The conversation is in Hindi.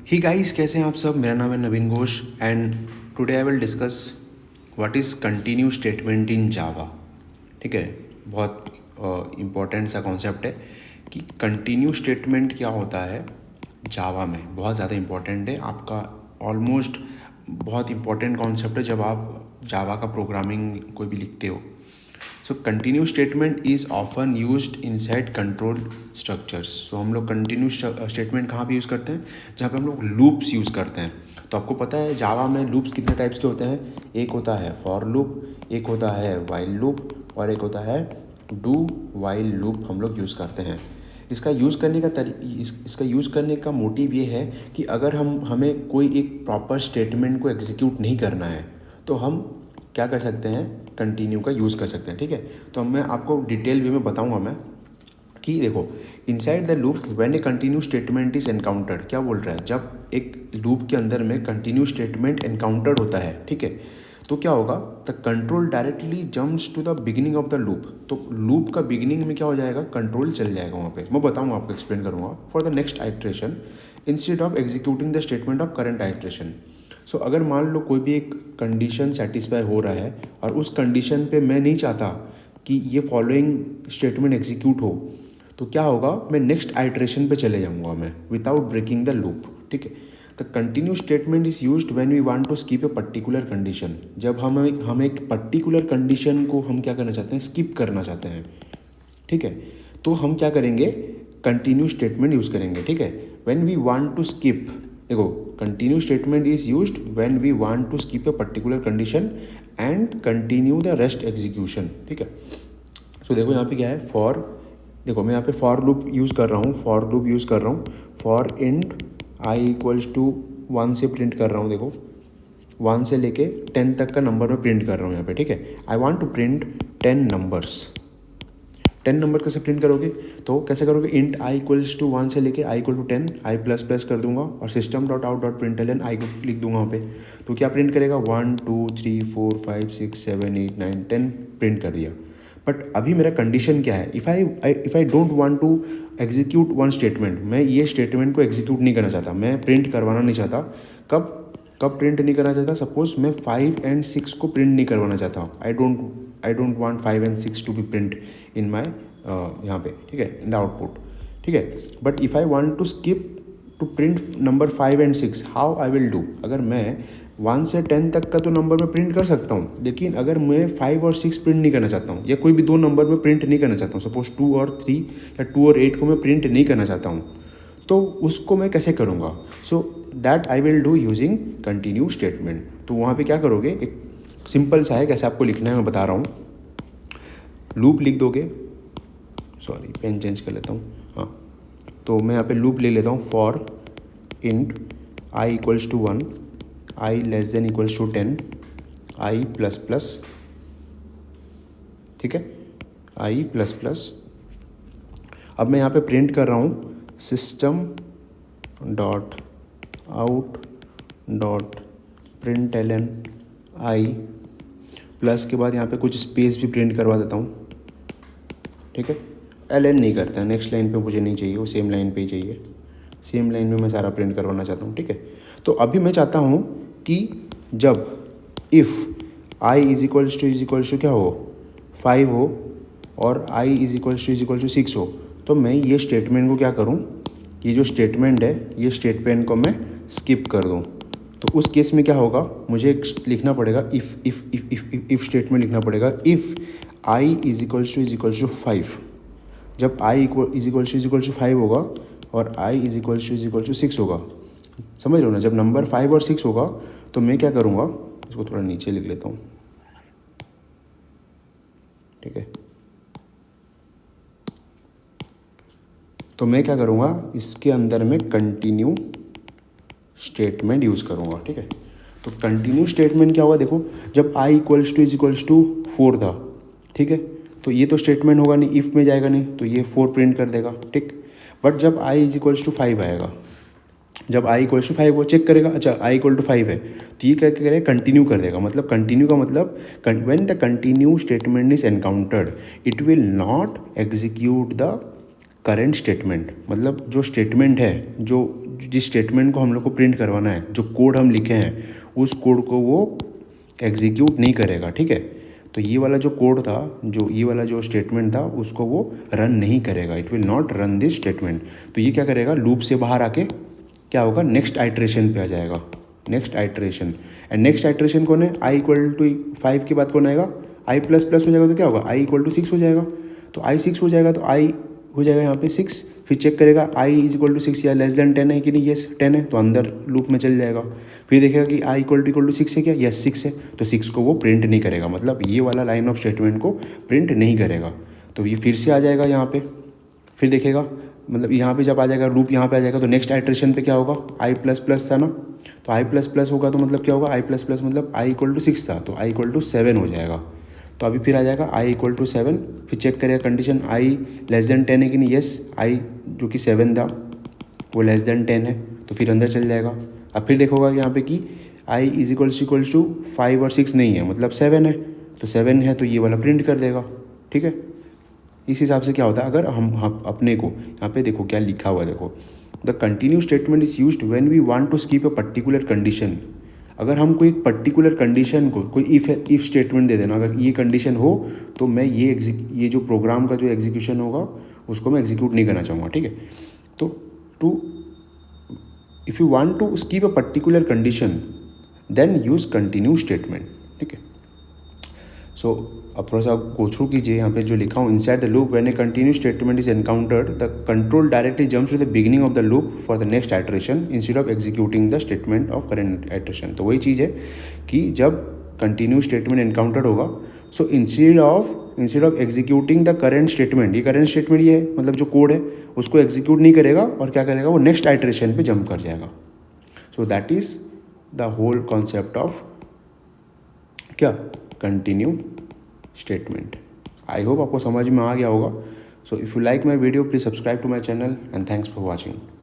ही गाइस, कैसे हैं आप सब। मेरा नाम है Naveen Ghosh and today I will discuss what is continue statement in Java. ठीक है, बहुत इम्पोर्टेंट सा कॉन्सेप्ट है कि कंटिन्यू स्टेटमेंट क्या होता है जावा में। बहुत ज़्यादा इम्पोर्टेंट है, आपका ऑलमोस्ट बहुत इम्पोर्टेंट कॉन्सेप्ट है जब आप जावा का प्रोग्रामिंग कोई भी लिखते हो। So continue statement is often used inside control structures. So हम लोग कंटिन्यू स्टेटमेंट कहाँ पे यूज़ करते हैं? जहाँ पे हम लोग लूप्स यूज़ करते हैं। तो आपको पता है जावा में लूप्स कितने टाइप्स के होते हैं? एक होता है फॉर लूप, एक होता है वाइल लूप और एक होता है डू वाइल लूप हम लोग यूज़ करते हैं। इसका यूज़ करने का इसका यूज़ करने का मोटिव ये है कि अगर हमें कोई एक प्रॉपर स्टेटमेंट को एग्जीक्यूट नहीं करना है तो हम क्या कर सकते हैं, कंटिन्यू का यूज़ कर सकते हैं। ठीक है, तो मैं आपको डिटेल वे में बताऊंगा मैं कि देखो, inside the loop when a continue statement is encountered. क्या बोल रहा है? जब एक लूप के अंदर में कंटिन्यू स्टेटमेंट एनकाउंटर्ड होता है, ठीक है, तो क्या होगा? The control directly jumps to the beginning of the loop. तो लूप का बिगिनिंग में क्या हो जाएगा? कंट्रोल चल जाएगा वहाँ पे। मैं बताऊँगा, आपको एक्सप्लेन करूँगा for the next iteration instead of executing the statement of current iteration. So अगर मान लो कोई भी एक कंडीशन सेटिस्फाई हो रहा है और उस कंडीशन पे मैं नहीं चाहता कि ये फॉलोइंग स्टेटमेंट एग्जीक्यूट हो, तो क्या होगा? मैं नेक्स्ट आइट्रेशन पे चले जाऊँगा मैं विदाउट ब्रेकिंग द लूप। ठीक है, the continue statement is used when we want to skip a particular condition. जब हम एक पर्टिकुलर कंडीशन को हम क्या करना चाहते हैं? स्किप करना चाहते हैं। ठीक है, तो हम क्या करेंगे? कंटिन्यू स्टेटमेंट यूज़ करेंगे। ठीक है, when we want to skip, देखो, continue statement is used when we want to skip a particular condition and continue the rest execution. ठीक है, सो देखो यहाँ पे क्या है? फॉर, देखो मैं यहाँ पे फॉर लूप यूज़ कर रहा हूँ, फॉर लूप यूज़ कर रहा हूँ। For int i equals to 1 से प्रिंट कर रहा हूँ। देखो 1 से लेके 10 तक का नंबर में प्रिंट कर रहा हूँ यहाँ पे। ठीक है, I want to print 10 numbers. 10 number कैसे प्रिंट करोगे? तो कैसे करोगे? इंट आई इक्वल्स टू 1 से लेके i equal to 10, i plus plus कर दूंगा और system dot out dot println i को लिख दूंगा वहाँ पे। तो क्या प्रिंट करेगा? 1 2 3 4 5 6 7 8 9 10 प्रिंट कर दिया। बट अभी मेरा कंडीशन क्या है? If I don't want to execute one statement, मैं ये स्टेटमेंट को एग्जीक्यूट नहीं करना चाहता, मैं प्रिंट करवाना नहीं चाहता। कब कब प्रिंट नहीं करना चाहता? सपोज मैं 5 एंड 6 को प्रिंट नहीं करवाना चाहता हूँ। I don't want 5 and 6 to be print in my यहाँ पे। ठीक है, इन द आउटपुट। ठीक है, but if I want to skip to print number 5 and 6, how I will do? अगर मैं 1 से 10 तक का तो नंबर में प्रिंट कर सकता हूँ, लेकिन अगर मैं 5 और 6 प्रिंट नहीं करना चाहता हूँ या कोई भी दो नंबर में प्रिंट नहीं करना चाहता हूँ, सपोज 2 और 3 या 2 और 8 को मैं प्रिंट नहीं करना चाहता हूँ, तो उसको मैं कैसे करूँगा? So that I will do using continue statement. तो वहाँ पे क्या करोगे? एक सिंपल सा है, कैसे आपको लिखना है मैं बता रहा हूँ। लूप लिख दोगे, सॉरी पेन चेंज कर लेता हूँ। हाँ, तो मैं यहाँ पे लूप ले लेता हूँ। For int i equals to 1, i less than equals to 10, i plus plus. ठीक है, आई प्लस प्लस। अब मैं यहाँ पे प्रिंट कर रहा हूँ system dot out dot println i, plus के बाद यहाँ पे कुछ स्पेस भी प्रिंट करवा देता हूँ। ठीक है, एल नहीं करता, नेक्स्ट लाइन पे मुझे नहीं चाहिए, वो सेम लाइन पे ही चाहिए। सेम लाइन में मैं सारा प्रिंट करवाना चाहता हूँ। ठीक है, तो अभी मैं चाहता हूँ कि जब if i is equals to क्या हो? 5 हो और आई इज इक्वल्स टू 6 हो, तो मैं ये स्टेटमेंट को क्या करूँ? ये जो स्टेटमेंट है, ये स्टेटमेंट को मैं स्किप कर दूँ। तो उस केस में क्या होगा? मुझे लिखना पड़ेगा इफ़ स्टेटमेंट लिखना पड़ेगा। If i is equals to 5, जब आई इज इक्वल्स टू 5 होगा और आई इज इक्वल्स टू 6 होगा, समझ लो ना, जब नंबर 5 और 6 होगा तो मैं क्या करूँगा? इसको थोड़ा नीचे लिख लेता हूँ। ठीक है, तो मैं क्या करूँगा? इसके अंदर में कंटिन्यू स्टेटमेंट यूज़ करूँगा। ठीक है, तो कंटिन्यू स्टेटमेंट क्या होगा? देखो, जब आई इज इक्वल्स टू 4 था, ठीक है, तो ये तो स्टेटमेंट होगा नहीं, इफ़ में जाएगा नहीं, तो ये 4 प्रिंट कर देगा। ठीक, बट जब आई इज इक्वल्स टू 5 आएगा, जब आई इक्वल्स टू 5 वो चेक करेगा, अच्छा आई इक्वल टू 5 है, तो ये क्या करेगा? कंटिन्यू कर देगा। मतलब कंटिन्यू का मतलब when the continue statement is encountered it will not execute the current statement. मतलब जो स्टेटमेंट है, जो जिस स्टेटमेंट को हम लोग को प्रिंट करवाना है, जो कोड हम लिखे हैं उस कोड को वो एग्जीक्यूट नहीं करेगा, ठीक है। तो ये वाला जो कोड था, जो ये वाला जो स्टेटमेंट था, उसको वो रन नहीं करेगा, it will not run this statement. तो ये क्या करेगा, लूप से बाहर आके क्या होगा, नेक्स्ट आइट्रेशन पे आ जाएगा, next iteration. And next iteration कौन है, आई इक्वल टू 5 के बाद कौन आएगा, आई प्लस प्लस हो जाएगा तो क्या होगा, आई इक्वल टू 6 हो जाएगा। तो आई 6 हो जाएगा तो आई हो जाएगा यहाँ पे 6, फिर चेक करेगा आई इज इक्वल टू 6 या लेस देन 10 है कि नहीं, येस 10 है, तो अंदर लूप में चल जाएगा। फिर देखेगा कि आई इक्वल टू 6 है क्या, यस 6 है, तो 6 को वो प्रिंट नहीं करेगा, मतलब ये वाला लाइन ऑफ स्टेटमेंट को प्रिंट नहीं करेगा। तो ये फिर से आ जाएगा यहाँ पे, फिर देखेगा, मतलब यहाँ पे जब आ जाएगा लूप यहाँ पे आ जाएगा तो नेक्स्ट आइट्रेशन पे क्या होगा, आई प्लस प्लस था ना, तो आई प्लस प्लस होगा तो मतलब क्या होगा, आई प्लस प्लस मतलब आई इक्वल टू 6 था, तो आई इक्वल टू 7 हो जाएगा। तो अभी फिर आ जाएगा आई इक्वल टू 7, फिर चेक करेगा कंडीशन आई लेस देन 10 है कि नहीं, यस आई जो कि 7 था वो लेस देन 10 है, तो फिर अंदर चल जाएगा। अब फिर देखोगा यहाँ पे कि आई इज इक्वल्स टू 5 और 6 नहीं है, मतलब 7 है, तो 7 है तो ये वाला प्रिंट कर देगा, ठीक है। इस हिसाब से क्या होता है, अगर हम अपने को यहाँ पे देखो क्या लिखा हुआ है, देखो the continue statement is used when we want to skip a particular condition. अगर हम कोई पर्टिकुलर कंडीशन को कोई इफ स्टेटमेंट दे देना, अगर ये कंडीशन हो तो मैं ये जो प्रोग्राम का जो एग्जीक्यूशन होगा उसको मैं एग्जीक्यूट नहीं करना चाहूँगा, ठीक है। तो if you want to skip a particular condition then use continue statement, ठीक है। सो अब थोड़ा सा गो थ्रू कीजिए यहाँ पे जो लिखा हूँ, inside the loop when a continue statement is encountered the control directly jumps to the beginning of the loop for the next iteration instead of executing the statement of current iteration. तो वही चीज़ है कि जब कंटिन्यू स्टेटमेंट एनकाउंटर होगा, so instead of executing the current statement, ये करंट स्टेटमेंट ये है मतलब जो कोड है उसको एग्जीक्यूट नहीं करेगा और क्या करेगा, वो नेक्स्ट आइट्रेशन पे जंप कर जाएगा। So that is the whole concept of क्या, कंटिन्यू स्टेटमेंट। आई होप आपको समझ में आ गया होगा। So if you like my video please subscribe to my channel and thanks for watching.